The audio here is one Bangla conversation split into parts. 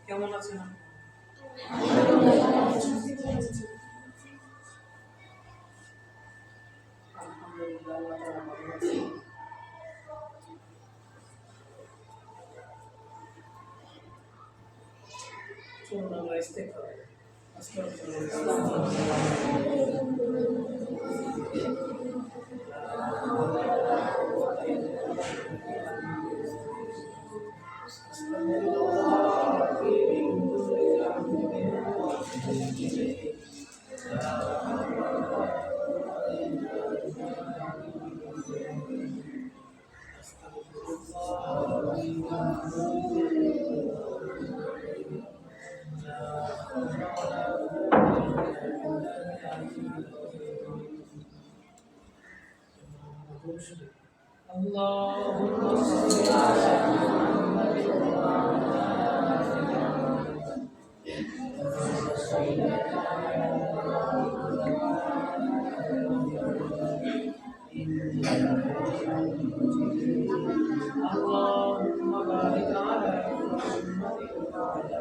কেমন আছেন? আলহামদুলিল্লাহ, আল্লাহ তাআলা ভালো আছেন। চলুন আমরা ইস্তেগফার করি। اللهم صل على محمد اللهم بارك على محمد وعلى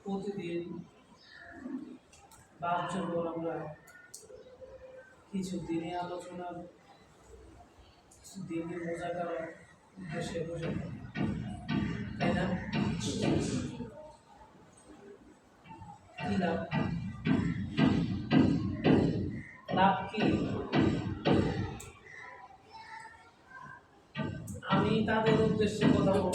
প্রতিদিন বাচ্চাদের আমরা কিছু দিনে আলোচনার দিনে মোজাকারার উদ্দেশ্যে বসে থাকি, তাই না? কি লাভ? লাভ কি? আমি তাদের উদ্দেশ্যে কথা বলবো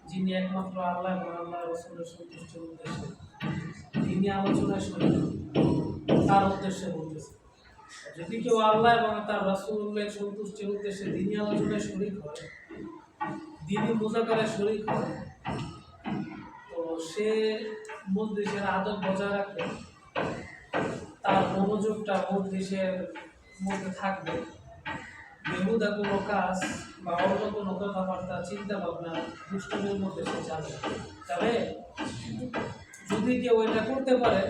যিনি একমাত্র আল্লাহ এবং আল্লাহ রাসূলের সন্তুষ্টির উদ্দেশ্যে তিনি আলোচনায় শরীক, তার উদ্দেশ্যে বলতেছে। যদি কেউ আল্লাহ এবং তার রাসূলের সন্তুষ্টির উদ্দেশ্যে দিনী আলোচনায় শরীক হয়, দিনী মুযাকারায় শরীক হয়, তো সে মজলিসের আদব বজায় রাখবে, তার মনোযোগটা মজলিসের মধ্যে থাকবে, বেহুদা কোনো কাজ বা অন্য কোনো কথাবার্তা চিন্তা ভাবনা দুষ্টমির মধ্যে সে যাবে। যদি কেউ এটা করতে পারে,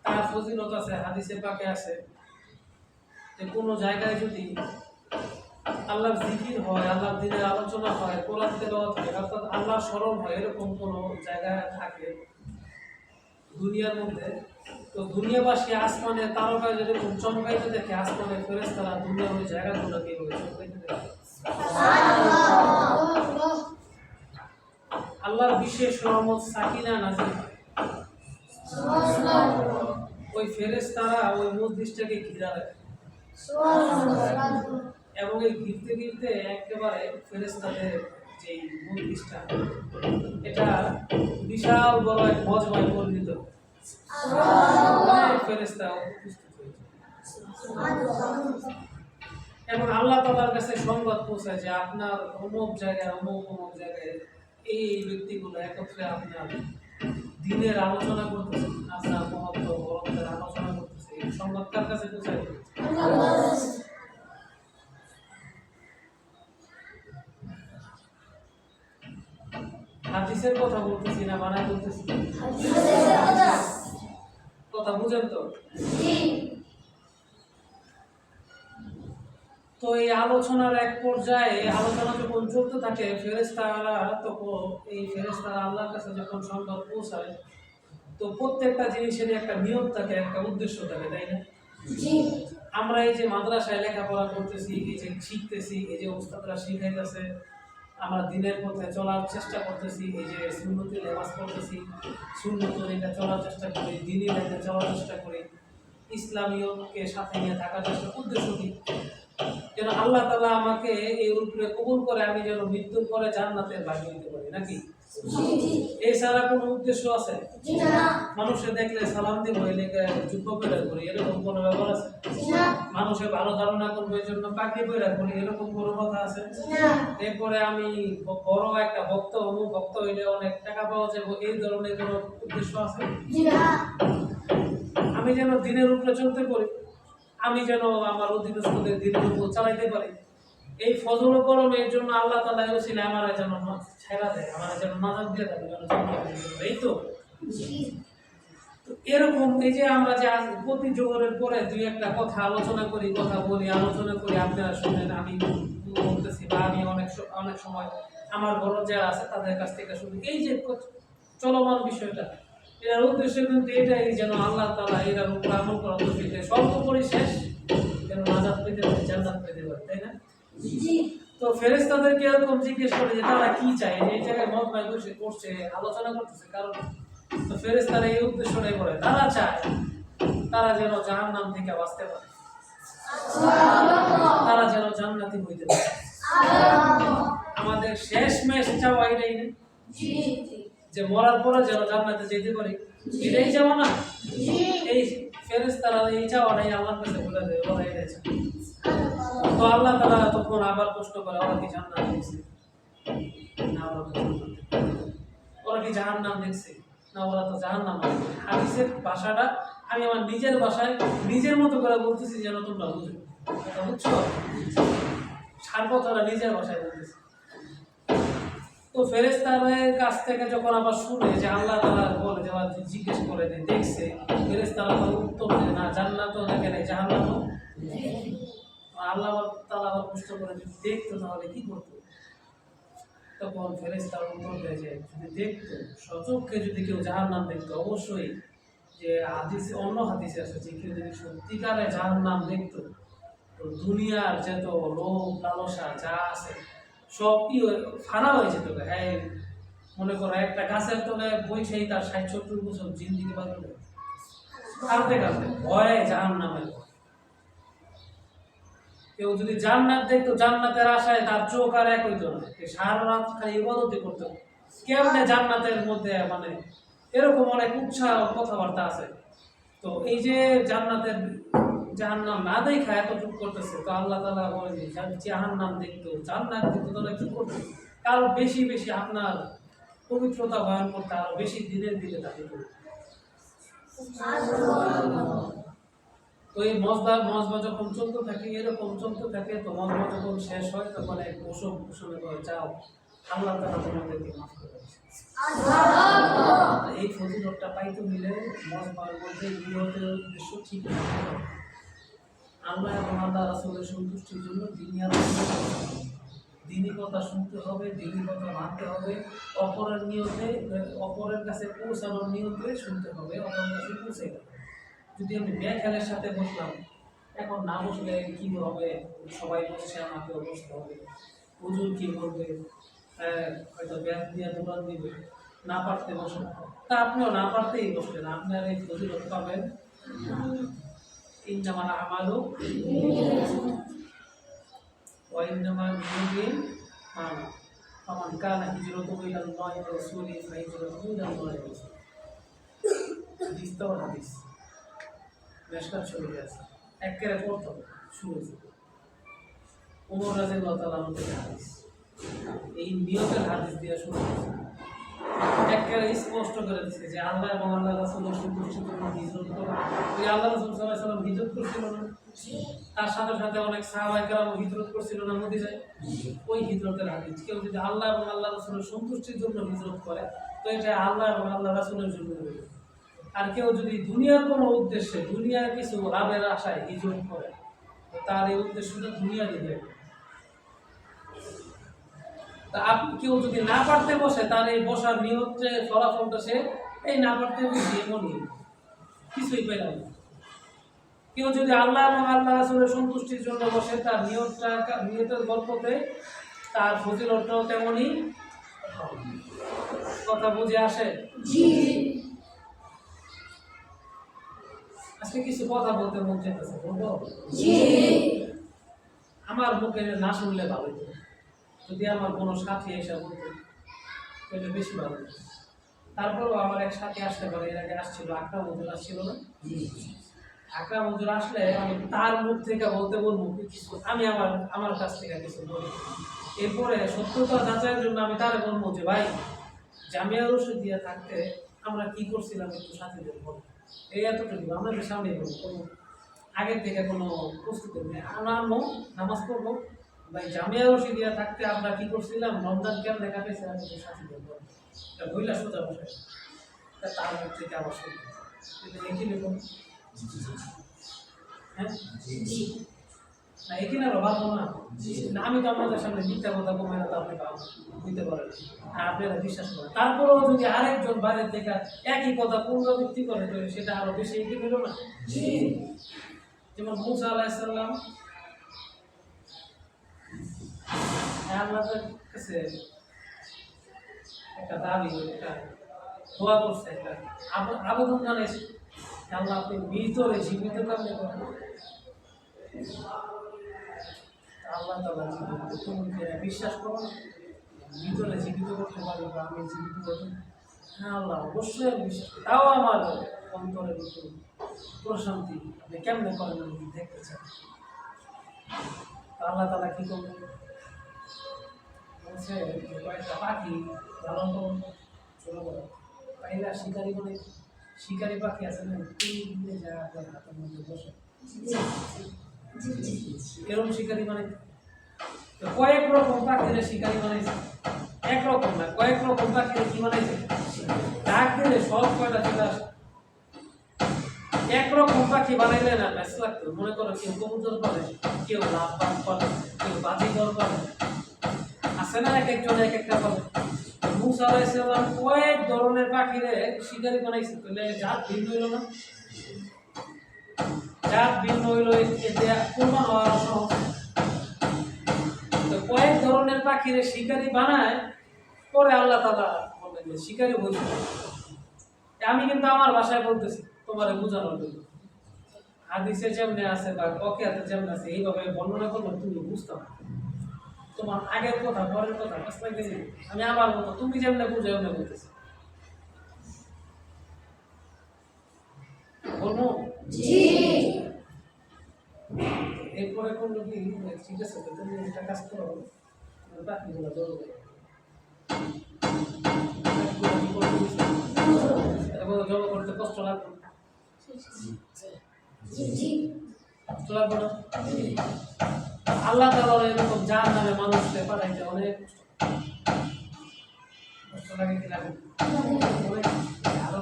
তার ফজিলত আছে, হাদিসে পাকে আছে যে কোনো জায়গায় যদি আল্লাহর জিকির হয়, আল্লাহর দিনের আলোচনা হয়, কোরআন তেলাওয়াত হয়, অর্থাৎ আল্লাহ স্মরণ হয়, এরকম কোনো জায়গায় থাকে দুনিয়ার মধ্যে, তো দুনিয়াবাসী আসমানে তারকা যেরকম চমকাইতে দেখে, আসমানে ফেরেশতারা দুনিয়ার ওই জায়গাগুলোকে এইভাবে চমকাইতে দেখে। আল্লাহর বিশেষ রহমত সাকিনা নাযিল হয়, ওই ফেরেশতারা ওই মজলিসটাকে ঘিরে রাখে এবং এই ঘিরতে ঘিরতে একেবারে ফেরেশতাদের যে মজলিসটা, এটা বিশাল বড় এক মজমায় পরিণত হয়। ফেরেশতা উপস্থিত হয়েছে এবং আল্লাহ তাআলার কাছে সংবাদ পৌঁছায় যে আপনার অমুক জায়গায় অমুক জায়গায় এই ব্যক্তিগুলো একত্রে আপনার দিনের আলোচনা করতেছে, আপনার মহত্ব বরকতের আলোচনা করতেছে। এই সংবাদ কার কাছে পৌঁছায়? হাদিসের কথা বলতেছি না বানাই বলতেছি? কথা বুঝেন তো? তো এই আলোচনার এক পর্যায়ে আলোচনা যখন চলতে থাকে, ফেরেশতারা তখন এই ফেরেশতারা আল্লাহর কাছে যখন সংবাদ পৌঁছায়, তো প্রত্যেকটা জিনিসেরই একটা নিয়ম থাকে, একটা উদ্দেশ্য থাকে, তাই না? আমরা এই যে মাদ্রাসায় লেখাপড়া করতেছি, এই যে শিখতেছি, এই যে উস্তাদরা শিখাইতেছে, আমরা দিনের পথে চলার চেষ্টা করতেছি, এই যে সুন্নতি নামাজ পড়তেছি, সুন্নত তরিকা চলার চেষ্টা করি, দ্বীনি লাইনে চলার চেষ্টা করি, ইসলামীয়কে সাথে নিয়ে থাকার চেষ্টা। উদ্দেশ্য কি? যেন আল্লাহ তাআলা আমাকে এই রূপে কবুল করে, আমি যেন মৃত্যুর পরে জান্নাতের ভাগী হতে পারি, নাকি? এছাড়া কোনো উদ্দেশ্য আছে? মানুষে দেখলে সালাম দিব, এলাকা যুদ্ধ করে করি, এরকম কোনো ব্যাপার আছে? মানুষের ভালো ধারণা করবো এই জন্য পাখি বইরা করি, এরকম কোনো কথা আছে? এরপরে আমি বড় একটা ভক্ত, অমুক ভক্ত হইলে অনেক টাকা পাওয়া যাবে, এই ধরনের কোনো উদ্দেশ্য আছে? আমি যেন দিনের উপরে চলতে পারি, আমি যেন আমার অধীনস্থদের দিনের উপর চালাইতে পারি। এই ফজল করমের জন্য আল্লাহ তাআলা বলেছিল আমার যেন ছেড়া দেয়, আমার যেন নাজাত দিয়ে দেয়, যেন জান্নাতে নিয়ে যাবে। এই তো এরকম এই যে আমরা যে প্রতি জোহরের পরে দুই একটা কথা আলোচনা করি, কথা বলি, আলোচনা করি, আপনারা শুনেন, আমি বলতেছি, বা আমি অনেক সময় আমার বড় যারা আছে তাদের কাছ থেকে শুনি। এই যে চলমান বিষয়টা, এর উদ্দেশ্য কিন্তু এটাই যেন আল্লাহ তাআলা এর উপর আমল করা উচিত, সর্বোপরি শেষ যেন নাজাত পেতে পারে, জান্নাত পেতে পারে, তাই না? তো ফেরেশতাদেরকে এরকম জিজ্ঞেস করে যে তারা কি চায়, এই জায়গায় মত ভাই বসে করছে, আলোচনা করতেছে, কারণ তো ফেরেশতারা এই উদ্দেশ্যটাই করে, তারা চায় তারা যেন জাহান্নাম থেকে বাঁচতে পারে, তারা যেন জান্নাতি হইতে পারে। আমাদের শেষ মেশ চাওয়া এটাই না, যে মরার পরে যেন জান্নাতে যেতে পারি, এটাই চাওয়া না? এই ফেরেশতারা এই চাওয়াটাই আল্লাহর কাছে বলে দেয়, ওরা এটাই চায়। তো আল্লাহ তাআলা তখন আবার প্রশ্ন করে, ওরা কি জান্নাত দেখছে না? ওরা কি জাহান্নাম দেখছে না? ওরা তো জাহান্নাম। হাদিসের ভাষাটা আমি আমার নিজের ভাষায় নিজের মতো করে বলতেছি যেন তোমরা বুঝো, বুঝছো? সার কথাটা নিজের ভাষায় বলতেছি। তো ফেরেশতাদের কাছ থেকে যখন আবার শুনে যে আল্লাহ তাআলা বলে, যে জিজ্ঞেস করে যে দেখছে, ফেরেশতারা তো উত্তর দেয় না জান্নাতও দেখে নাই, জাহান্নামও। আল্লাহ তাআলা আবার প্রশ্ন করে, যদি দেখতো তাহলে কি করতো? তখন ফেরেশতারা উত্তর দেয় যে যদি দেখতো, সচক্ষে যদি কেউ জাহান্নাম দেখতো, অবশ্যই যে হাদিসে, অন্য হাদিসে আছে যে কেউ যদি সত্যিকারে জাহান্নাম দেখতো, তো দুনিয়ার যত লোভ লালসা যা আছে সব কি ফানা হয়ে যেত। হ্যাঁ, মনে করো একটা গাছের তলে বইছেই তার ৬০-৭০ বছর জিন্দিগি বাঁচবে কাঁদতে কাঁদতে ভয়ে জাহান্নামের। কেউ যদি জান্নাত দেখতো, জান্নাতের আশায় তার চোখ আর এক হইতো না, সারা রাত খালি ইবাদতই করতো। কেমনে জান্নাতের মধ্যে, মানে এরকম অনেক উৎসাহ কথাবার্তা আছে। তো এই যে জান্নাতের জাহান্নাম না দেখা এতটুকু করতেছে, তো আল্লাহ তাআলা বলে যে জাহান্নাম দেখতো, জান্নাত দেখতো, তাহলে কি করতো? কারো বেশি বেশি আপনার পবিত্রতা বয়ন করতে আরো বেশি দিনের দিকে তাকে করতো। তো এই মজবা যখন চলতে থাকে, এরকম চলতে থাকে, তো মজবা যখন শেষ হয় তখন এক ঘোষক ঘোষণা করে, যাও আল্লাহ তাআলা তোমাদেরকে মাফ করে দিয়েছে। এই ফজিলতটা পাইতে মিলে মজবার মধ্যে নিয়তের উদ্দেশ্য ঠিক রাখতে হবে। আল্লাহ এবং আল্লাহ রাসূলের সন্তুষ্টির জন্য দিনী কথা শুনতে হবে, দিনী কথা মানতে হবে, অপরের নিয়তে, অপরের কাছে পৌঁছানোর নিয়তে শুনতে হবে, অপরের কাছে পৌঁছে যাবে। যদি আমি বেখেলের সাথে বসলাম, এখন না বসলে কি হবে? সবাই বসছে, আমাকেও বসতে হবে। হুজুর কি বলবে? হয়তো ব্যাগ দিয়ে দোকান দিবে, না পারতে বসে, তা আপনিও না পারতেই বসলেন, আপনার এই ফজিলত পাবেন। ইন্নামাল আমালু ওয়া ইন্নামাল বিনিয়াতিন ফামান কানা হিজরাতুহু ইলাল্লাহি ওয়া রাসূলিহি ফাহিজরাতুহু ইলাল্লাহি ওয়া রাসূলিহি। হাদিস মেশকাত শরীফে আছে, একেবারে প্রথম শুরু ওমর রাদিয়াল্লাহু তাআলা থেকে হাদিস, এই নিয়তের হাদিস দিয়ে শুরু হয়েছে। একেবারে স্পষ্ট করে দিচ্ছে যে আল্লাহ এবং আল্লাহ রাসূলের সন্তুষ্টির জন্য হিজরত করা। ওই আল্লাহ রাসূল সাল্লাল্লাহু আলাইহি ওয়াসাল্লাম হিজরত করছিল না, তার সাথে সাথে অনেক সাহাবায়ে কেরাম হিজরত করছিল না মদিনায়। ওই হিজরতের হাদিস, কেউ যদি আল্লাহ এবং আল্লাহ রাসূলের সন্তুষ্টির জন্য হিজরত করে, তো এটা আল্লাহ এবং আল্লাহ রাসূলের জন্য হবে। আর কেউ যদি দুনিয়ার কোনো উদ্দেশ্যে, দুনিয়ার কিছু লাভের আশায় হিজরত করে, তার এই উদ্দেশ্যটা দুনিয়া দিবে। তা আপনি কেউ যদি না পারতে বসে, তার এই বসার নিয়তে ফলাফলটা সে এই না পারতে বসে এমনই কিছুই পেল না। কেউ যদি আল্লাহ এবং আল্লাহ রাসূলের সন্তুষ্টির জন্য বসে, তার নিয়তের গল্পতে তার ফজিলতটাও তেমনই। কথা বুঝে আসে? আজকে কিছু কথা বলতে মন চাইতেছে, বলবো? আমার মুখে না শুনলে ভালো হতো, যদি আমার কোনো সাথী এসে বলতো তাহলে বেশি ভালো হতো। তারপরেও আমার এক সাথী আসতে পারে, এর আগে আসছিল, আকরাম হুজুর আসছিল না? আকরাম হুজুর আসলে আমি তার মুখ থেকে বলতে বলবো কিছু, আমি আমার কাছ থেকে কিছু বলি। এরপরে সত্যতা যাচাইয়ের জন্য আমি তারে বলবো যে ভাই, জামিয়া রশিদিয়া থাকতে আমরা কি করছিলাম একটু সাথীদের বল। এই এতটুকু আমাদের সামনে কোনো আগের থেকে কোনো প্রস্তুতি নেই। আমরা আনবো নামাজ পড়বো ভাই জামিয়া রশিদিয়া থাকতে আমরা কি করছিলাম রমজান কেমন কাটেছে আমাদের সাথী বলবো এটা বইলা সোজা বসে তার মুখ থেকে আবার শুনবো কিন্তু একই রকম হ্যাঁ না একই না ভাববো না আমি তো আপনাদের সামনে মিথ্যা কথা কমে না তো আপনি দিতে পারেন আর আপনারা বিশ্বাস করেন তারপরেও যদি আরেকজন বাইরের থেকে একই কথা পুনরাবৃত্তি করে তো সেটা আরো বেশি এগিয়ে পেল না যেমন মুসা আলাইহিসসালাম আল্লাহর কাছে একটা দাবি একটা দোয়া করছে একটা আবেদন জানাইছে আল্লাহ আপনি মৃতরে জীবিত করলে আল্লাহ তাআলা তুমি বিশ্বাস করো মৃতরে জীবিত করতে পারি বা আমি জীবিত করতে হ্যাঁ আল্লাহ অবশ্যই আমি বিশ্বাস করি তাও আমার অন্তরের ভিতরে প্রশান্তি আপনি কেমনে করেন আমি দেখতে চাই আল্লাহ তাআলা কি করবেন বলছে কয়েকটা পাখি লালন পালন ছোটো বড় পাখিরা শিকারি মানে শিকারি পাখি আছে না তিন যায় আপনার হাতের মধ্যে বসে এরকম শিকারি মানে কয়েক রকম পাখিরা শিকারি বানাইছে একরকম না কয়েক রকম পাখিরা কি বানাইছে ডাক দিলে সব কয়টা চলে আসে একরকম পাখি বানাইলে না ব্যস্ত লাগতো মনে করো কেউ কবুতর করে কেউ লাভ বাদ করে কেউ বাজিঘর করে আছে না এক একজন এক একটা করে মুসা আলাইহিস সালাম কয়েক ধরনের পাখিরে শিকারি বানাইছে তাহলে জাত ভিন্ন হইল না জাত ভিন্ন হইল এতে প্রমাণ হওয়া সহজ তো কয়েক ধরনের পাখিরে শিকারি বানায় পরে আল্লাহ তাআলা বলেন যে শিকারি হইছে আমি কিন্তু আমার ভাষায় বলতেছি তোমারে বোঝানোর জন্য হাদিসে যেমনে আছে বা ওয়াকিয়াতে যেমনে আছে এইভাবে বর্ণনা করলে তুমি বুঝতে পারবে তোমার আগের কথা পরের কথা বুঝতে গেছি আমি আমার মতো তুমি যেমনে বুঝো এমনি বলতেছি বলবো জি এরপরে কোন কি ঠিক আছে তুমি একটা কাজ করো বাকিগুলো ধরো এবং জমা করতে কষ্ট লাগবে কষ্ট লাগবে না আল্লাহ তাআলা এরকম জাহান্নামে মানুষকে পাঠাইতে অনেক কষ্ট লাগে কি লাগে আরো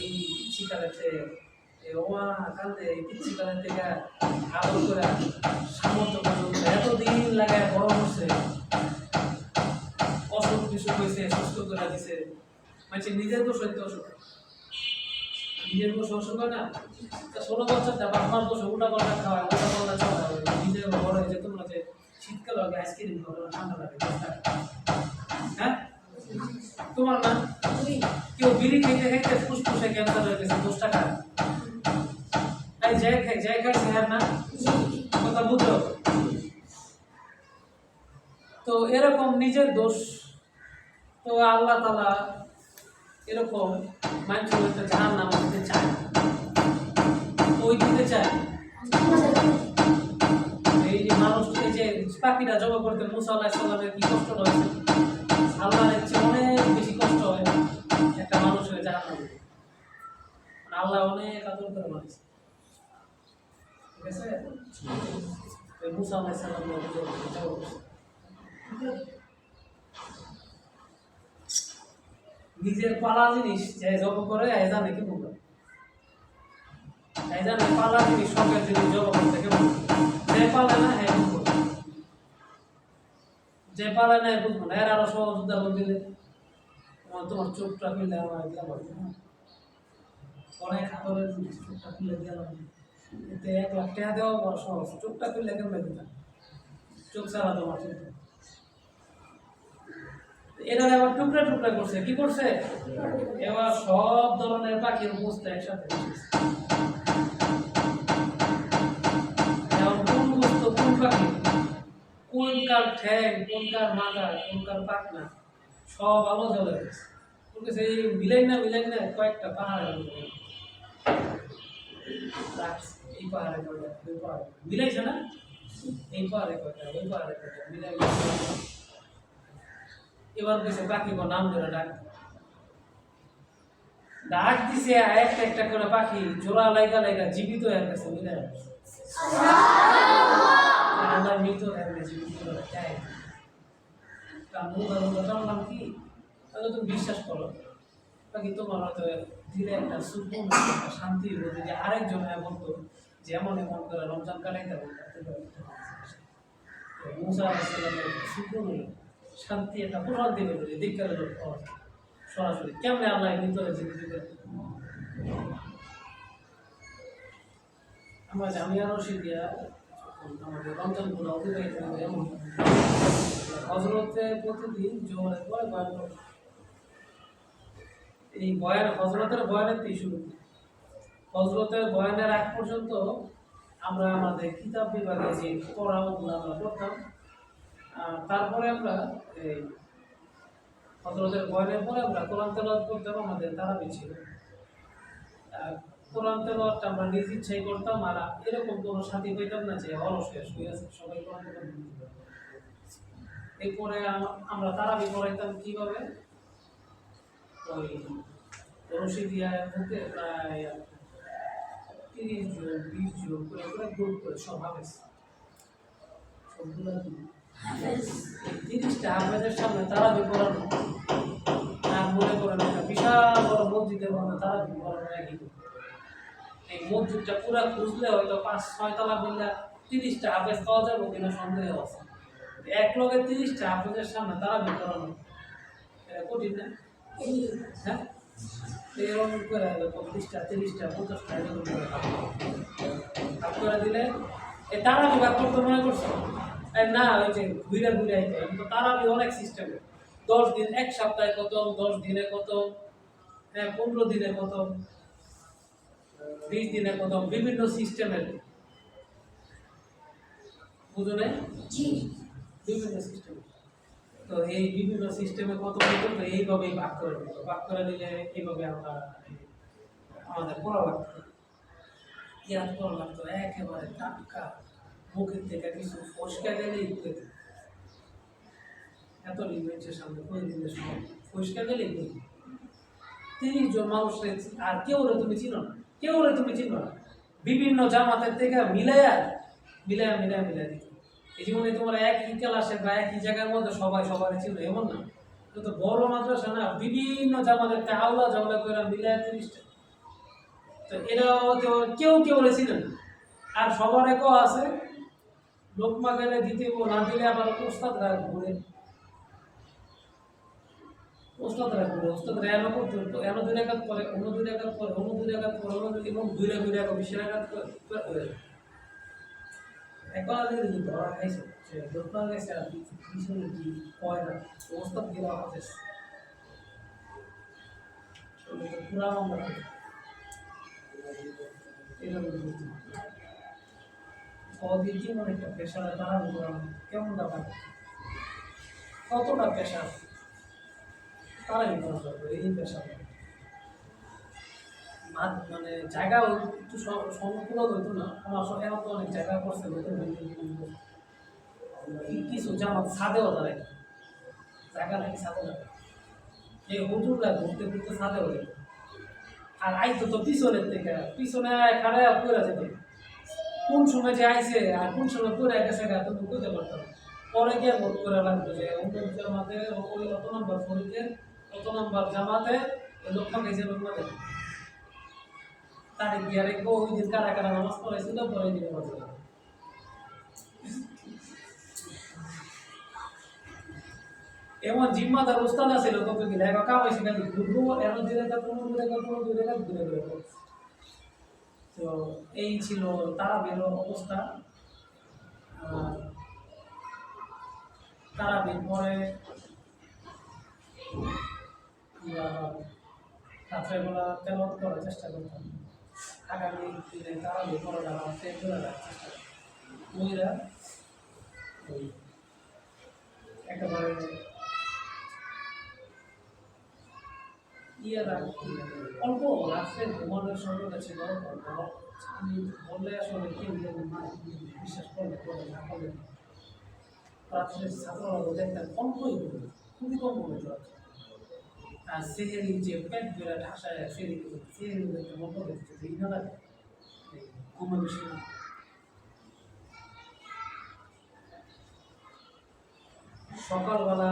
এই শিকারেতে ওমা কান্দে শিকারের থেকে আদর করে সামর্থ্য পর্যন্ত এতদিন লাগায় বড় হচ্ছে অসুখ বিসুখ হয়েছে সুস্থ করে দিছে মানে নিজের দোষ হইতে অসুখ নিজের দোষ অসুখ হয় না 16 বছরটা বাবার দোষ উল্টা পাল্টা খাওয়ায় উল্টা পাল্টা খাওয়ায় নিজের বড় হয়ে যেত না যে শীতকাল আগে আইসক্রিম খাওয়া ঠান্ডা লাগে হ্যাঁ তোমার না কেউ বিড়ি খেতে খেতে ফুসফুসে ক্যান্সার হয়ে গেছে 10 টাকা তাই যাই খাইছে আর না কথা বুঝো তো এরকম নিজের দোষ তো আল্লাহ তাআলা এরকম মানুষের একটা জাহান্নাম দিতে চায় ওই দিতে চায় এই যে মানুষ এই যে পাখিরা জমা করতে মুসা আলাইহিস সালামের কি কষ্ট হয়েছে আল্লাহর ইচ্ছে অনেক বেশি কষ্ট হয় একটা মানুষের জাহান্নাম আল্লাহ অনেক আদর করে মানুষ ঠিক আছে মুসা আলাইহিস সালাম নিজের পালা জিনিস যে জব করে জানে কি বলবো জানে পালা জিনিস শখের জিনিস জব করতে কেমন যে পালে না হ্যাঁ বুঝবো যে পালে না বুঝবো না এর আরো সহজ উদাহরণ দিলে তোমার চোখটা খুললে আমার দেওয়া হবে না অনেক আদরের জিনিস চোখটা খুলে দেওয়া হবে এতে 1 লাখ টাকা দেওয়া বড় সহজ চোখটা খুললে কেমন দিতাম চোখ ছাড়া তোমার চোখ এরা আবার টুকরা টুকরা করছে কি করছে এবার সব ধরনের পাখির বস্তু একসাথে কোন বস্তু কোন পাখি কোনকার ঠ্যাং কোনকার মাথা কোনকার পাখনা সব আলাদা হয়ে গেছে বলতেছে এই মিলাই না কয়েকটা পাহাড় এই পাহাড়ে কয়টা ওই পাহাড়ে মিলাইছে না এই পাহাড়ে কয়টা ওই পাহাড়ে কয়টা মিলাই এবার কিছু পাখি নাম ধরে ডাক ডাক দিছে একটা একটা করে পাখি জোড়া লাইগা লাইগা জীবিত হয়ে গেছে মিলে আমরা মৃত হয়ে গেছে জীবিত হয়ে যায় কারণ টানলাম কি তাহলে তুমি বিশ্বাস করো বাকি তোমার হয়তো ধীরে একটা সুকুন একটা শান্তি হলো যদি আরেকজন বলতো যে এমন এমন করে রমজান কাটাইতে বলতো মুসা আলাইহিসসালামের সুকুন হলো শান্তি একটা প্রশান্তি হলো যে দিককার সরাসরি কেমনে আল্লাহ ভিতরে জীবিত আমরা জামিয়া রশিদিয়া আমাদের রমজান গুলো অতিবাহিত হবে এমন হজরতে প্রতিদিন জোহরের পরে বয়ান করে এই বয়ান হজরতের বয়ানের দিয়ে শুরু হজরতের বয়ানের আগ পর্যন্ত আমরা আমাদের কিতাব বিভাগে যে পড়াগুলো আমরা পড়তাম তারপরে আমরা এই হজরতের বয়ানের পরে আমরা কোরআন তেলাওয়াত করতাম আমাদের তারাবি ছিল কোরআন তেলাওয়াতটা আমরা নিজ ইচ্ছাই করতাম আর এরকম কোনো সাথী পেতাম না যে অলস হয়ে শুয়ে আছে সবাই কোরআন তেলাওয়াত এরপরে আমরা তারাবি পড়াইতাম কিভাবে ওই রশিদিয়ার মধ্যে প্রায় 30 জন 20 জন করে করে গ্রুপ করে সব হাফেজ সবগুলো 30টা হাফেজের সামনে তারাবি পড়ানো আর মনে করেন একটা বিশাল বড় মসজিদের মধ্যে তারাবি পড়ানো একই এই মসজিদটা পুরা খুঁজলে হয়তো 5-6 তলা বললে 30টা হাফেজ পাওয়া যাবে কিনা সন্দেহ আছে এক লগে 30টা হাফেজের সামনে তারাবি পড়ানো কঠিন না হ্যাঁ এরকম করে 25টা 30টা 50টা এরকম করে ভাগ করে দিলে এই তারাবি ভাগ করতে মনে করছো না ওই যে ঘুরে ঘুরে আইতে কিন্তু তারাবি অনেক সিস্টেম 10 দিন এক সপ্তাহে কত 10 দিনে কত 15 দিনে কত 20 দিনে কত বিভিন্ন সিস্টেমের বুঝো না বিভিন্ন সিস্টেম তো এই বিভিন্ন সিস্টেমে কত হতো তো এইভাবেই ভাগ করে দিলে এইভাবে আমরা আমাদের পড়া লাগতো ইয়াদ করা লাগতো একেবারে টাটকা মুখের থেকে কিছু ফসকা গেলেই এত লিমিটের সামনে প্রতিদিনের সময় ফসকা গেলেই 30 জন মানুষের আর কেউ তুমি চিনো না বিভিন্ন জামাতের থেকে মিলাইয়া দিত এই জীবনে তোমার একই ক্লাসে বা একই জায়গার মধ্যে সবাই সবার ছিল এমন না তো বড় মাদ্রাসা না বিভিন্ন জামাতের আওলা জাওলা করে মিলাইয়া 30টা তো এরাও কেউ ছিলেন আর সবার একও আছে লোকমা গেলে দিতে না দিলে আবার ওস্তাদরা ঘুরে ওস্তাদরা এনো করতে হতো এনো 2 রাকাত পরে অন্য 2 রাকাত পরে অন্য 2 রাকাত পরে অন্য এবং 2 রাকাত 20 রাকাত করে একবার যদি ধরা খাইছে সে লোকমা গেছে আর পিছনে কি কয় না ওস্তাদ দিলা হাফেজ পুরা মামলা জীবন একটা পেশার তারা কেমন ব্যাপার কতটা পেশা তারাই করা যাবে এই পেশা মানে জায়গা একটু সংকুল হইতো না আমার এখন তো অনেক জায়গা করছে কিছু জামাত ছাদেও দাঁড়ায় জায়গা নাকি ছাদে দাঁড়ায় এই হুজুররা ঘুরতে ঘুরতে ছাদেও দেয় আর আইতো তো পিছনে খাড়া পড়ে যেতে কোন সময় যে আইছে আর কোন সময় পড়ে গেছে তুমি বুঝতে পারতাম পরে গিয়ে ভোট করে লাগবে যে অমুক জামাতে ওই অত নম্বর ফরিতে অত নম্বর জামাতে লোকমা গেছে লোকমা দেখে তারিখ দিয়ে রেখো ওই দিন কারা কারা নামাজ পড়াইছিল পরে দিনে বসে এমন জিম্মাদার উস্তাদ আছিল কত কি লেখা কাম হয়েছে খালি ঘুরবো এমন দিনে ঘুরে তো এই ছিল তারা বেরো অবস্থা তারা বের পরে রাত্রেবেলা তেমন করার চেষ্টা করতাম আগামী দিনে তারা বের করা রাত্রে চলে যাওয়ার চেষ্টা মহিলা একেবারে অল্প রাত্রে ঘুমানোর সময়টা ছিল আমি বললে আসলে কেউ বিশ্বাস করবে না করবে রাত্রে ছাত্ররা দেখতেন অল্পই খুবই কম কমেছে আর সেহেরি যে পেট ধরে ঠাসায় সেহেরি সেহেরি মতো হচ্ছে এই না লাগে কমে বেশি না। সকালবেলা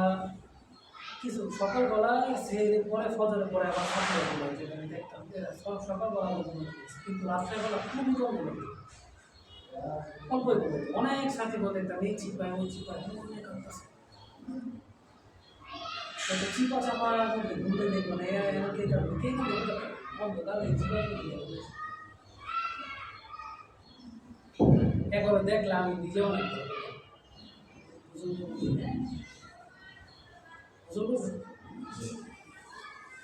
কিছু সকালবেলা সেহেরির পরে ফজরের পরে আবার সকালে ঘুমাই, যেটা আমি দেখতাম যে সকালবেলা আমরা ঘুমাই, কিন্তু রাত্রেবেলা খুবই কম ঘুমাই, অল্পই ঘুমাই। অনেক সাথী বলে দেখতাম এই চিপায় ওই চিপায় অনেক আছে, কিন্তু চিপা চাপার মধ্যে ঘুমতে দেখবো না কে কারণে কে কিন্তু অন্ধকার এই চিপায় একবার দেখলাম আমি নিজে অনেক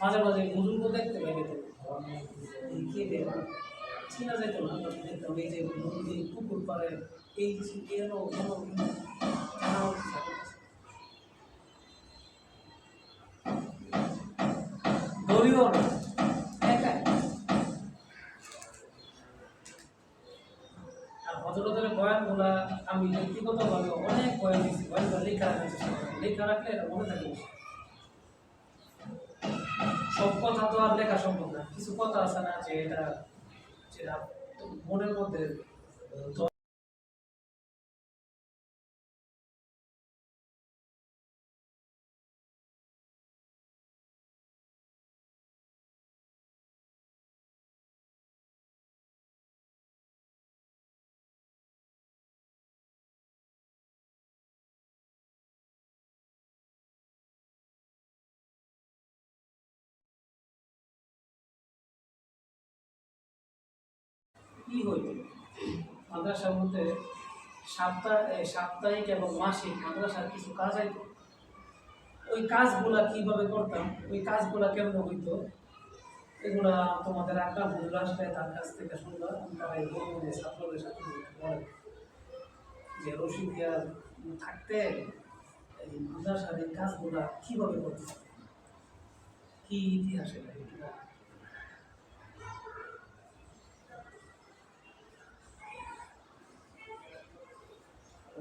মাঝে মাঝে বুজুর্গ দেখতে পাই কে দেওয়া চিনা যেত না, দেখতাম এই যে নদী পুকুর পাড়ে এই এলো দড়িও না একাই। আর হজরতের বয়ানগুলা আমি ব্যক্তিগতভাবে অনেক বয়ান দিচ্ছি, বয়ানগুলো লেখা রাখার চেষ্টা করি, লেখা রাখলে এটা মনে থাকে। সব কথা তো আর লেখা সম্ভব না, কিছু কথা আছে না যে এটা যেটা মনের মধ্যে কি হইতো। মাদ্রাসার মধ্যে সাপ্তাহিক এবং মাসিক মাদ্রাসার কিছু কাজ হইতো, ওই কাজগুলা কিভাবে করতাম, ওই কাজগুলা কেমন হইতো, এগুলা তোমাদের আঁকা ভুল আসলে তার কাছ থেকে শুনলাম। তারা এই বন্ধুদের ছাত্রদের সাথে বলে যে রশিদিয়া থাকতে এই মাদ্রাসার এই কাজগুলা কিভাবে করতে, কি ইতিহাসে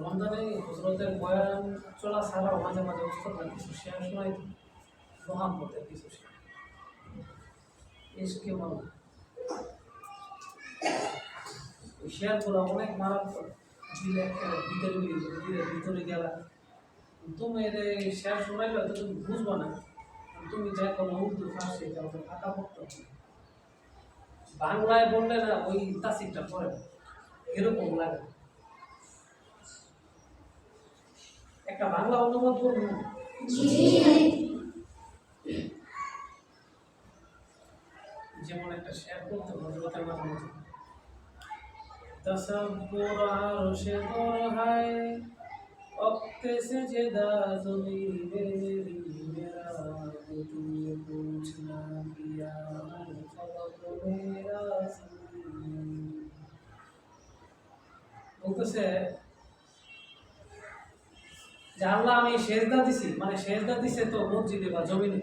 রমজানে হজরতের বয়ান চলা ছাড়াও মাঝে মাঝে উস্তাদরা কিছু শেয়ার শোনাই, মোহাম্মতের কিছু শেয়ার এসকে মামলা, ওই শেয়ারগুলো অনেক মারাত্মক। দিলে ভিতরে ভিতরে গেলা তুমি এর শেয়ার শোনাইলে হয়তো তুমি বুঝবো না, তুমি যা কোনো উর্দু ফার্সি যাও তো ফাঁকা পড়তে হবে, বাংলায় বললে না ওই তাসিরটা পড়ে এরকম লাগে। একটা বাংলা অনুবাদ করবো, যেমন একটা শেয়ার করতে হজরতের মাঝে মাঝে तसब्बुर आरुश है वक्ते से जदा जुमी मेरी मेरा तुझे पूछना किया फलक मेरा বলতেছে যে আল্লাহ আমি সেজদা দিছি, মানে সেজদা দিছে তো মসজিদে বা জমিনে,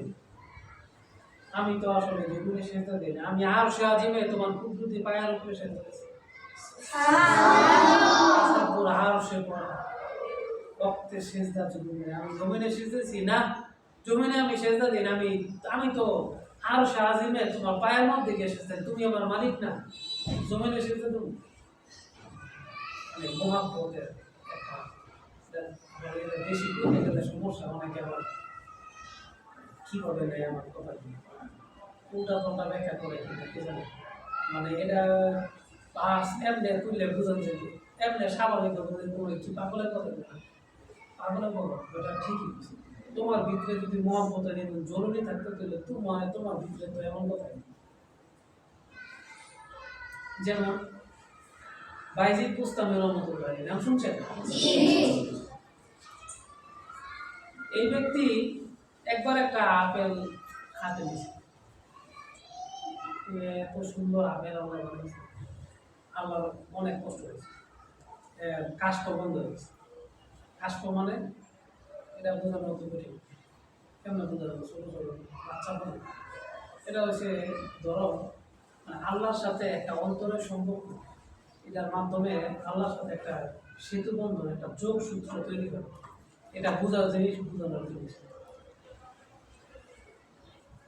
আমি তো আসলে জমিনে সেজদা দিই না, আমি আর সে আজিমে তোমার কুদরতি পায়ের উপরে সেজদা দিছি। আমি জমিনে সেজেছি না, জমিনে আমি সেজদা দিই না, আমি তো আর আজিমে তোমার পায়ের মধ্যে গিয়ে সেজদা, তুমি আমার মালিক না, জমিনে সেজদা তুমি মানে মোহাম্মতের একটা বেশি করতে গেলে সমস্যা, অনেকে আবার কিভাবে নেয় আমার কথা উল্টা পাল্টা ব্যাখ্যা করে কি জানে, মানে এটা পাস এমনি তুললে বুঝান যেত, এমনি স্বাভাবিক কি পাগলের কথা না, পাগলের কথা এটা ঠিকই বুঝি। তোমার ভিতরে যদি মহাব্বতের এমন জরুরি থাকতে তাহলে তোমার ভিতরে তো এমন কথা নেই। যেমন বাইজিদ বুস্তামি রহমতুল্লাহ নাম শুনছেন? এই ব্যক্তি একবার একটা আপেল হাতে দিয়েছে, এত সুন্দর আপেল আমরা বানিয়েছি, আমার অনেক কষ্ট হয়েছে, কাশপ বন্ধ হয়েছে। কাশপ মানে এটা বোঝানো হতো কঠিন, কেমন বোঝানো ছোটো ছোটো বাচ্চা বলে, এটা হচ্ছে ধরো আল্লাহর সাথে একটা অন্তরের সম্পর্ক, এটার মাধ্যমে আল্লাহর সাথে একটা সেতু বন্ধন, একটা যোগ সূত্র তৈরি করে, এটা বোঝার জিনিস, বোঝানোর জিনিস।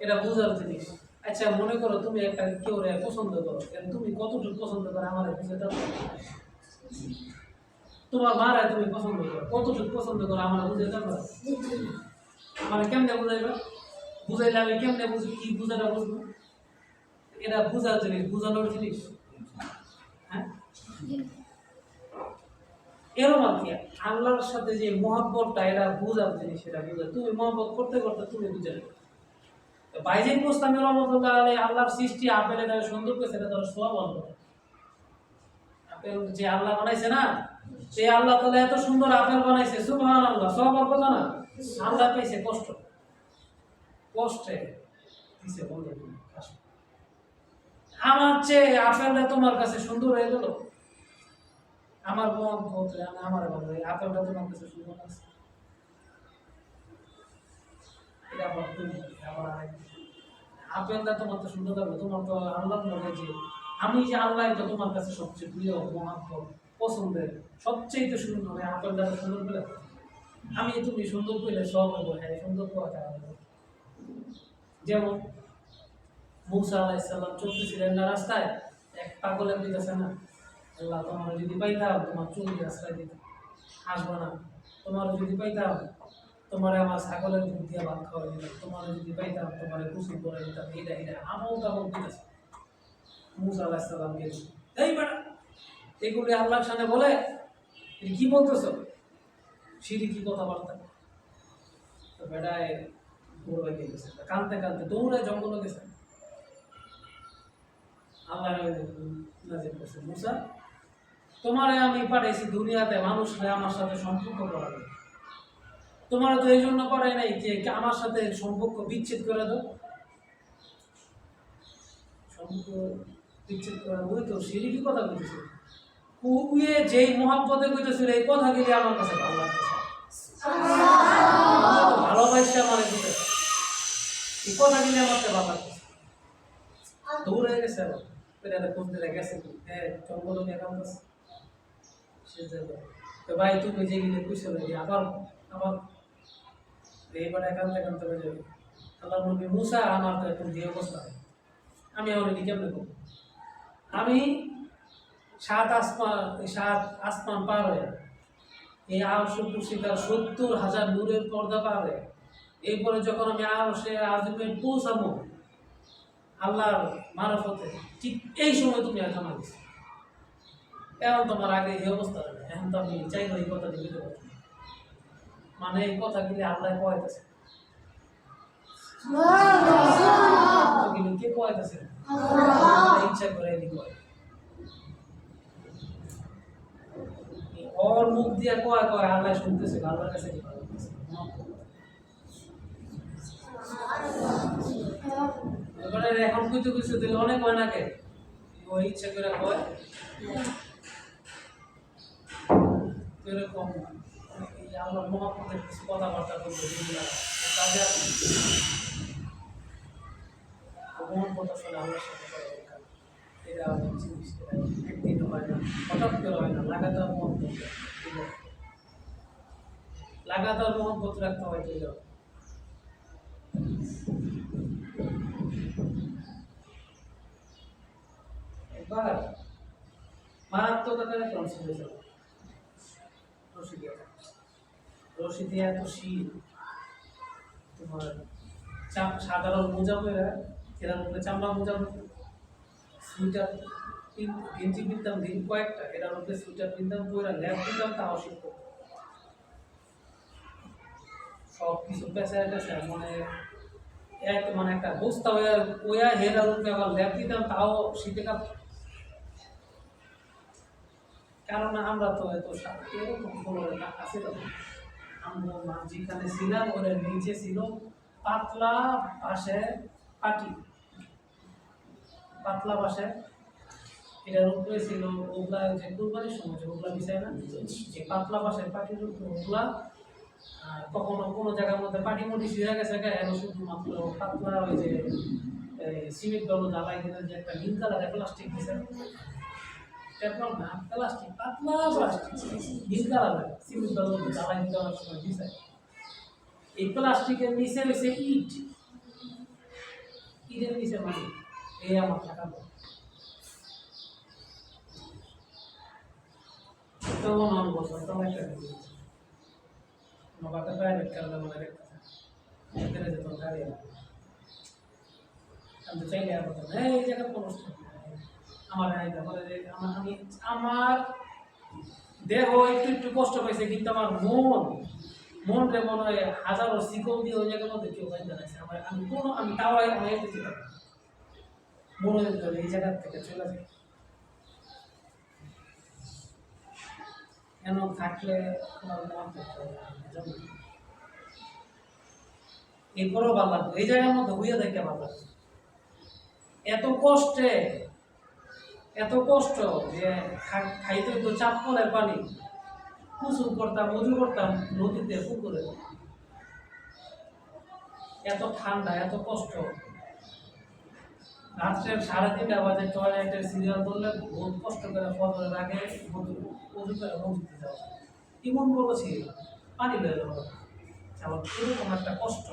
এটা বোঝার জিনিস। আচ্ছা মনে করো তুমি একটা কেউ পছন্দ করো, তুমি কতটুকু পছন্দ করো আমার বুঝে দাও। তোমার মারা তুমি পছন্দ করো, কতটুকু পছন্দ করো আমার বুঝে দাও। মানে কেমনে বুঝাইবা? বুঝাইলে আমি কেমনে বুঝি, কি বুঝাটা বুঝবো? এটা বুঝার জিনিস, বুঝানোর জিনিস। হ্যাঁ, এরকম আর কি আল্লাহর সাথে যে মহব্বতটা, এটা বুঝার জিনিস, এটা বুঝা। তুমি মহব্বত করতে করতে তুমি বুঝে নেবে। বাইজিদ মুস্তামি রহমতুল্লাহ আলাইহি আল্লাহর সৃষ্টি আপেল এটা সুন্দর করে সেটা তার সওয়াব আল্লাহ। আপেল যে আল্লাহ বানাইছে না, সেই আল্লাহ তাআলা এত সুন্দর আপেল বানাইছে, সুবহানাল্লাহ, সওয়াব আর কথা না। আল্লাহ পাইছে কষ্ট, কষ্টে দিছে বলে আমার চেয়ে আপেলটা তোমার কাছে সুন্দর হয়ে গেল। আমার মহব্বত আমার বলে আপেলটা তোমার কাছে সুন্দর আছে। এটা আবার আপেলটা তোমার তো সুন্দর লাগবে, তোমার তো আল্লাহ লাগে যে আমি যে আল্লাহ তো তোমার কাছে সবচেয়ে প্রিয়, মহাব্বত, পছন্দের, সবচেয়ে তো সুন্দর আপেলটা সুন্দর পেলে আমি তুমি সুন্দর পেলে সব হবো। হ্যাঁ, সুন্দর কথা। যেমন মূসা আলাইহিস সালাম চলতেছিলেন না রাস্তায়, এক পাগলের দিতেছে না, আল্লাহ তোমার যদি পাইতাম তোমার চুল রাস্তায় দিতাম, আসবো না। তোমার যদি পাইতাম তোমার আমার ছাগলের দুধ দিয়ে ভাত খাওয়া দিতাম, তোমার যদি পাইতাম তোমার গোসল করে দিতাম। এটা এটা আমল তামল দিতেছে মূসা আলাইহিস সালামকে। এই বেটা, এগুলি আল্লাহর সামনে বলে কি বলতেছো? শিরকি কথাবার্তা। তো বেটায় দৌড়ে গেছে, কাঁদতে কাঁদতে দৌড়ে জঙ্গলে গেছে। আল্লাহ নাজিল করছে, মুসা তোমারে আমি পাঠাইছি দুনিয়াতে মানুষরা আমার সাথে সম্পর্ক করাবে। তোমার তো এই জন্য পাঠাই নাই যে আমার সাথে সম্পর্ক বিচ্ছেদ করে দাও। সম্পর্ক বিচ্ছেদ করা ওই তো শিরকি কথা বলতেছে। কুয়ে যেই মহাব্বতে কইতেছিল এই কথাগুলি আমার কাছে ভালো লাগতেছে, ভালোবাসছে আমার দিতে, এই কথাগুলি আমার কাছে ভালো লাগতেছে। দৌড়ে গেছে, এটা খুঁজতে গেছে কি হ্যাঁ জঙ্গল নিয়ে কামতেছে। তো ভাই তুমি যেগুলি কইছো আবার আবার এইবার একান্তে একান্তে হয়ে যাবে। আল্লাহ নবী মুসা আমার তো এখন যে অবস্থা, আমি অলরেডি কেমনে করবো? আমি সাত আসমান পার হয়ে এই আরশে কুরসিটার ৭০,০০০ নূরের পর্দা পার হয়ে এরপরে যখন আমি আরশে আজিমে পৌঁছাবো আল্লাহর মারফতে, ঠিক এই সময় তুমি এখন আনিস। এখন তোমার আগে এই অবস্থা হবে, এখন তো আমি চাইবো এই কথা দিতে পারছি, মানে এই কথাগুলি আল্লাহ কয়েছে। কে কয়েছে? ইচ্ছা করে ওর মুখ দিয়ে কয় কয় আল্লাহ শুনতেছে, আল্লাহর কাছে কি ভালো লাগতেছে। এবারে এখন কইতে কইতে দিলে অনেক হয় নাকি ওই ইচ্ছা করে কয় এরকম আল্লাহ মহাপ্রভুদের কিছু কথাবার্তা বলবো যেগুলো কাজে আসে। মহাপ্রভু আসলে আল্লাহর সাথে এটা জিনিস একদিন হয় না, হঠাৎ করে হয় না, লাগাতার মহব্বত রাখতে হয়। একবার মারাত্মক আকারে ক্যান্সার হয়েছিল। রশিদে এত শীত, তোমার সাধারণ মোজা পরে এরা মধ্যে চামড়া মোজা, সুইটার গেঞ্জি কিনতাম দিন কয়েকটা, এটার মধ্যে সুইটার কিনতাম পরে ল্যাব দিতাম, তাও শীত সব কিছু পেঁচায় পেঁচায় মানে মানে একটা বস্তা ওয়া হেরার উপরে আবার ল্যাব দিতাম, তাও শীতে কাপ। কারণ আমরা তো এত আছে তো আমরা যেখানে ছিলাম ওর নিচে ছিল পাতলা পাশে পাটি, পাতলা পাশে এটার উপরে ছিল ওগুলা যে কুরবানির সময় ওগুলা বিছায় না, যে পাতলা পাশে পাটির উপরে ওগুলা। আর কখনো কোনো জায়গার মধ্যে পাটি মুটি শুয়ে গেছে এর শুধুমাত্র পাতলা ওই যে সিমেন্ট বালু জ্বালাই দিলে যে একটা নীল কালারের প্লাস্টিক দিছে, প্লাস্টিক পাতলা প্লাস্টিক নীল কালারের সিমেন্ট বালু জ্বালাই দেওয়ার সময় দিছে। এই প্লাস্টিকের নিচে হয়েছে ইট, কিনে নিছে মানে এই আমার টাকা তো নন বছর তো একটা আমার বাবা প্রাইভেট কার মানে দেখতে এখানে যে তোর গাড়ি আমি চাইলে আর কথা এই জায়গা সমস্ত আমার আমি আমার দেহ একটু একটু কষ্ট পাইছে কিন্তু আমার মনটা মনে হয় হাজারো শিকল দিয়ে ওই জায়গার মধ্যে কেউ বাইন্দা রাখছে আমার আমি তাও আমি এসেছি মনে হয় এই জায়গার থেকে চলে যাই কেন থাকলে এরপরেও ভালো লাগতো এই জায়গার মধ্যে হইয়া দেখে ভালো লাগতো এত কষ্ট যে খাইতে তো চাপ করে পানি কুসুম করতাম মজু করতাম নদীতে পুকুরে এত ঠান্ডা এত কষ্ট রাত্রে 3:30 বাজে টয়লেটের সিরিয়াল ধরলে বহুত কষ্ট করে ফজরের আগে মজু করে মসজিদে যাওয়া এমন বড় ছিল পানি বের হলো আমার এরকম একটা কষ্ট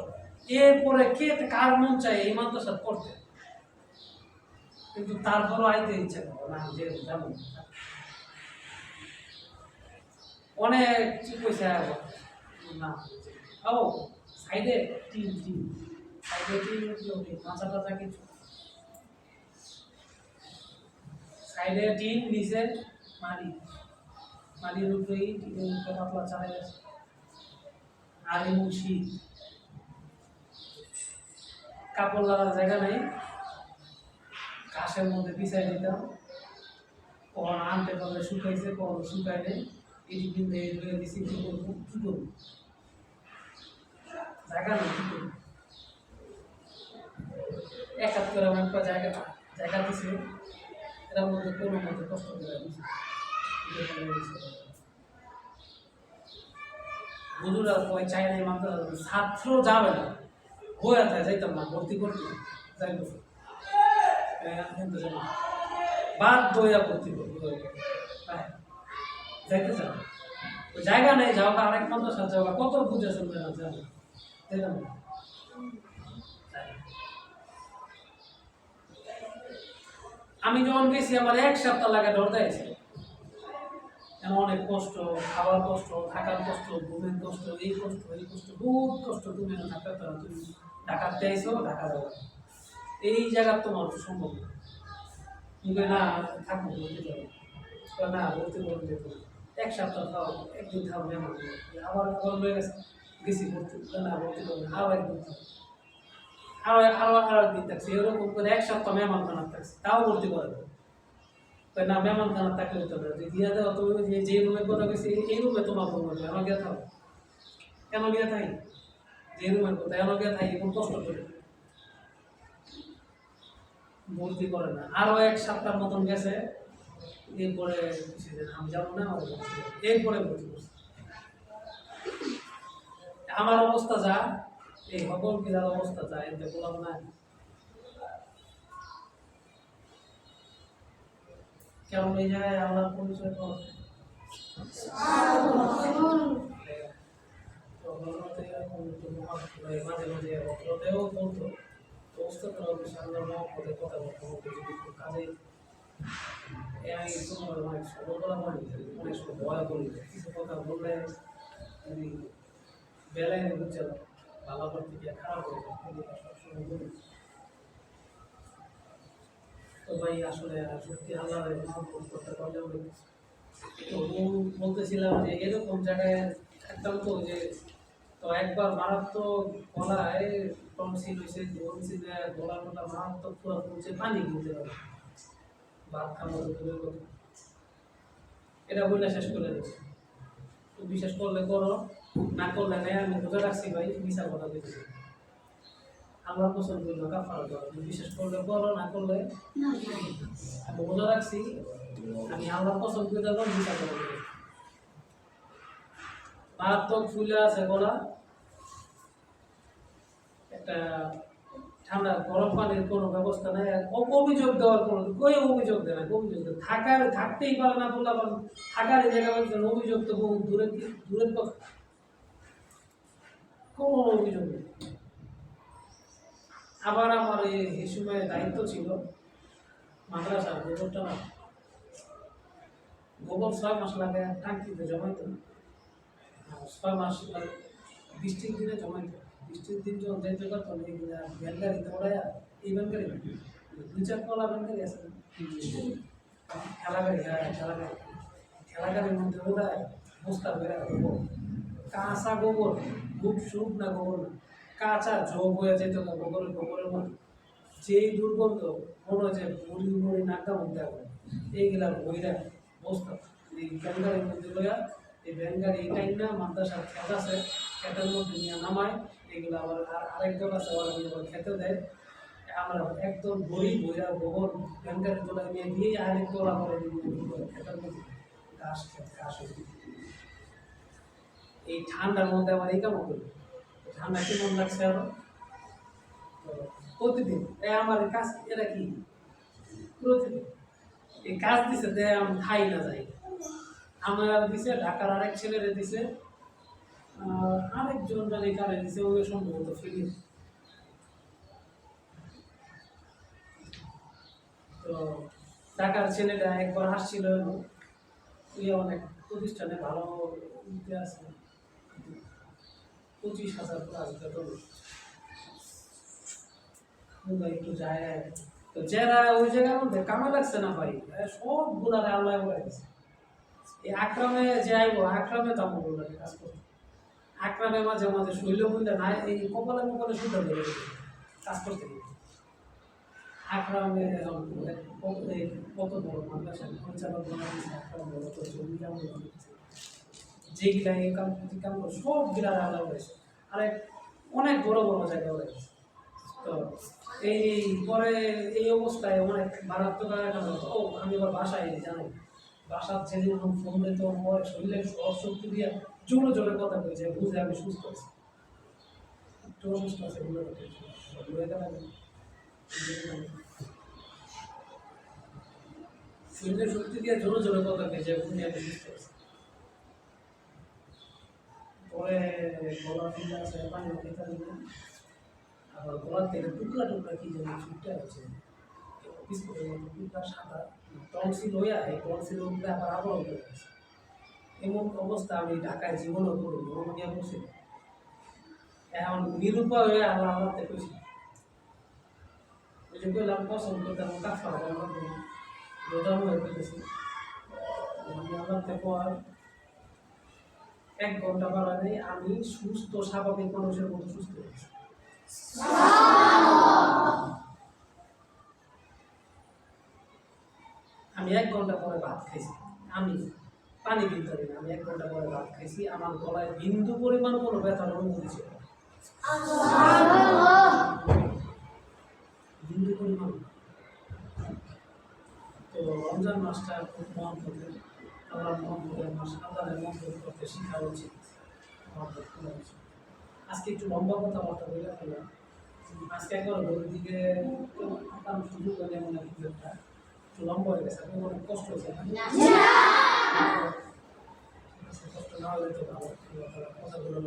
এরপরে কে কার মন চায় এই মাদ্রাসা করতে কিন্তু তারপরও আইতে ইচ্ছা করো না যে যাবো অনেক পয়সা না ও সাইডে সাইডে মাথা টাথা কিছু সাইডে টিন নিচে মাটির উপরেই টিনের উপরে পাতলা চালাই আছে আর এমন শীত কাপড় লাগার জায়গা নেই ঘাসের মধ্যে পিছাই দিতাম কখন আনতে পারলে শুকাইছে কখন শুকাই নেই এটি কিন্তু এই ধরে দিছি কি করবো কি করবো জায়গা নেই কি করবো এক হাত করে আমার একটা জায়গা দিছে এটার মধ্যে কোনো মধ্যে কষ্ট করে দিছে বন্ধুরা কয় চাই নাই মানতে ছাত্র যাবে না হয়ে যায় যাইতাম না ভর্তি করতে যাইতো বাধ্য হইয়া ভর্তি করতে যাইতে চান জায়গা নেই যাও আরেক মাদ্রাসা যাও কত বুঝে শুনবে না যাবে যাইতাম না আমি যখন গেছি আমার 1 সপ্তাহ লাগে ধরতে আছে অনেক কষ্ট খাওয়ার কষ্ট থাকার কষ্ট ঘুমের কষ্ট এই কষ্ট বহুত কষ্ট তুমি থাকতে পারো তুমি ঢাকাতে আইসো ঢাকা যাবো এই জায়গা তোমার সম্ভব তুমি না থাকবো বলতে যাবো না বলতে বলতে যেত 1 সপ্তাহ খাও একদিন খাও মেমন আবার রয়ে গেছি বলতে না বলতে পারবে আরো একদিন খাও আরো একদিন থাকছে এরকম করে 1 সপ্তাহ মেহমান খানা থাকছে তাও বলতে পারবে না মেহমান খানা থাকলে হতো না যে দিয়া দেওয়া তুমি যে রুমের কথা গেছি এই রুমে তোমার বলবে আমার গিয়ে থাকো কেন গিয়ে থাকি যে রুমের কথা এমন গিয়ে থাকি কোন কষ্ট করে ভর্তি করে না আরো 1 সপ্তাহ মতন গেছে এরপরে আমি যাবো না এরপরে ভর্তি করছি আমার অবস্থা যা এই সকল কিলার অবস্থা যা এতে বললাম না কেমন এই জায়গায় আমার পরিচয় মাঝে মাঝে অপরাধেও বলতো অবস্থা করা সামনে পদে কথা বলতো কাজে আমি তোমার অনেক সবলা করি অনেক সময় ভয় করি কিছু কথা বললে আমি বেলায় বুঝতে ভালো করতে গিয়ে খারাপ হয়ে যায় সবসময় বলি তো ভাই আসলে সত্যি আল্লাহর মহব্বত করতে পারলে তো বলতেছিলাম যে এরকম জায়গায় থাকতাম তো যে তো একবার মারাত্মক গলায় টনসিল হয়েছে টনসিলে গলা টলা মারাত্মক পুরো পড়ছে পানি বলতে পারে ভাত খাওয়া দূরের কথা এটা বইলা শেষ করে দিচ্ছে তো বিশ্বাস করলে করো না করলে নেই আমি বোঝা রাখছি ভাই মিশা কথা দিচ্ছি আল্লাহ পছন্দ করলো কাফারা করো বিশ্বাস করলে করো না করলে আমি বোঝা রাখছি আমি আল্লাহ পছন্দ করে দেবো মিশা করে দেবো মারাত্মক ফুলে আছে গলা একটা ঠান্ডা গরম পানির কোনো ব্যবস্থা নেই অভিযোগ দেওয়ার কোনো অভিযোগ দেয় না অভিযোগ দেয় থাকতেই পারে না বললাম থাকার এই জায়গা অভিযোগ তো বহু দূরের কথা কোনো অভিযোগ নেই আবার আমার এই সময় দায়িত্ব ছিল মাদ্রাসার গোবরটা না, গোবর 6 মাস লাগে টাঙ্কিতে জমাইতো, 6 মাস লাগে বৃষ্টির দিনে জমাইতো। বৃষ্টির দিন যখন যাইতে পারতাম এইগুলা ভ্যানগাড়িতে ওড়াইয়া, এই ভ্যানগাড়ি 2-4 ভ্যানগাড়ি আছে না, ঠেলাগাড়ি, হ্যাঁ ঠেলাগাড়ি, ঠেলাগাড়ির মধ্যে ওড়ায় বস্তা বেড়া গোবর, কাঁচা গোবর, খুব সুপ না গোবর না, কাঁচা যোগ হয়ে যেত না গোবরের মধ্যে, যেই দুর্গন্ধ মনে হয় যে মুড়ি মুড়ি নাকটা মধ্যে আসবে। এইগুলা বইরা বস্তা এই ভ্যানগাড়ির মধ্যে লইয়া, এই ভ্যানগাড়ি এটাই না মাদ্রাসার খেত আছে, খেতের মধ্যে নিয়ে নামায়, এগুলো আবার আরেকজন আছে ওরা নিয়ে আবার খেতে দেয়। আমরা একদম বই বইরা গোবর ভ্যানগাড়ি তোলা নিয়ে দিয়ে আরেক তোলা করে খেতের মধ্যে ঘাস খেত ঘাস হয়েছে। এই ঠান্ডার মধ্যে আমার এই কাম করি, ঠান্ডা কেমন লাগছে আরো প্রতিদিন আমার কাজ, এরা কি প্রতিদিন এই কাজ দিছে দে আমি খাই না যাই। আমার দিছে ঢাকার আরেক ছেলেরে দিছে, আরেকজন জানি কারে দিছে, ওই সম্ভবত ফিলিপ। তো ঢাকার ছেলেটা একবার আসছিল, তুই অনেক প্রতিষ্ঠানে ভালো আছে, 25,000 প্লাস বেতন, একটু যায়। তো যারা ওই জায়গার মধ্যে কামে লাগছে না ভাই, সব গুলারে আল্লাহ বলে গেছে। এই আক্রামে যে আইব, আক্রামে তো আমার লাগে কাজ করতে, আক্রামে মাঝে মাঝে শৈল বললে না, এই কপালে কপালে শুধু বেড়ে কাজ করতে গেলে আক্রামে কত বড় মাদ্রাসা পরিচালক বানা দিচ্ছে, আক্রাম বড় তো জমি কাম করছে, যেগুলা এই কাম করে সব গিলারে আল্লাহ হয়েছে, আরে অনেক বড় বড় জায়গায় হয়েছে। তো এই পরে এই অবস্থায় অনেক মারাত্মক ও আমি আবার বাসায় জানি, বাসার ছেলে যখন ফোন দিত আমার শরীরের সব শক্তি দিয়ে জোরে জোরে কথা বলছে, বুঝে আমি সুস্থ আছি, একটু অসুস্থ আছে শরীরের শক্তি দিয়ে জোরে জোরে কথা বলছে, বুঝে আমি সুস্থ আছি। পরে গলা ফিরে আছে পানি খেতে দিল, আবার গলার থেকে টুকরা টুকরা কি যেন ছুটতে আছে, বিস্কুটের মতো টুকরা সাদা টনসিল হইয়া, এই টনসিল উঠলে আবার আবরণ হয়ে গেছে। এমন অবস্থা আমি ঢাকায় জীবনও করি নিয়ে বসে, এখন নিরুপায় হয়ে আল্লাহ আল্লাহতে কইছি, ওই যে কইলাম পছন্দ করতাম কাফা রোজানো হয়ে পেতেছি, আমি আল্লাহতে পর 1 ঘন্টা বাড়ালে আমি সুস্থ স্বাভাবিক মানুষের মতো সুস্থ হয়েছি। আমি 1 ঘন্টা পরে ভাত খাইছি, আমি পানি কিনতে পারি না, আমি 1 ঘন্টা পরে ভাত খাইছি, আমার গলায় বিন্দু পরিমাণ কোনো ব্যথার অনুভূতি ছিল, বিন্দু পরিমাণ। তো রমজান মাসটা খুব মন করতে, আমরা মন করে মাস আল্লাহর মন করতে শেখা উচিত। আজকে একটু লম্বা কথাবার্তা বলে ফেললাম, আজকে একবার ভোরের দিকে সুযোগ হলে মনে হয় একটা একটু লম্বা হয়ে গেছে, আপনার অনেক কষ্ট হয়েছে কষ্ট না হলে তো ভালো কথাগুলো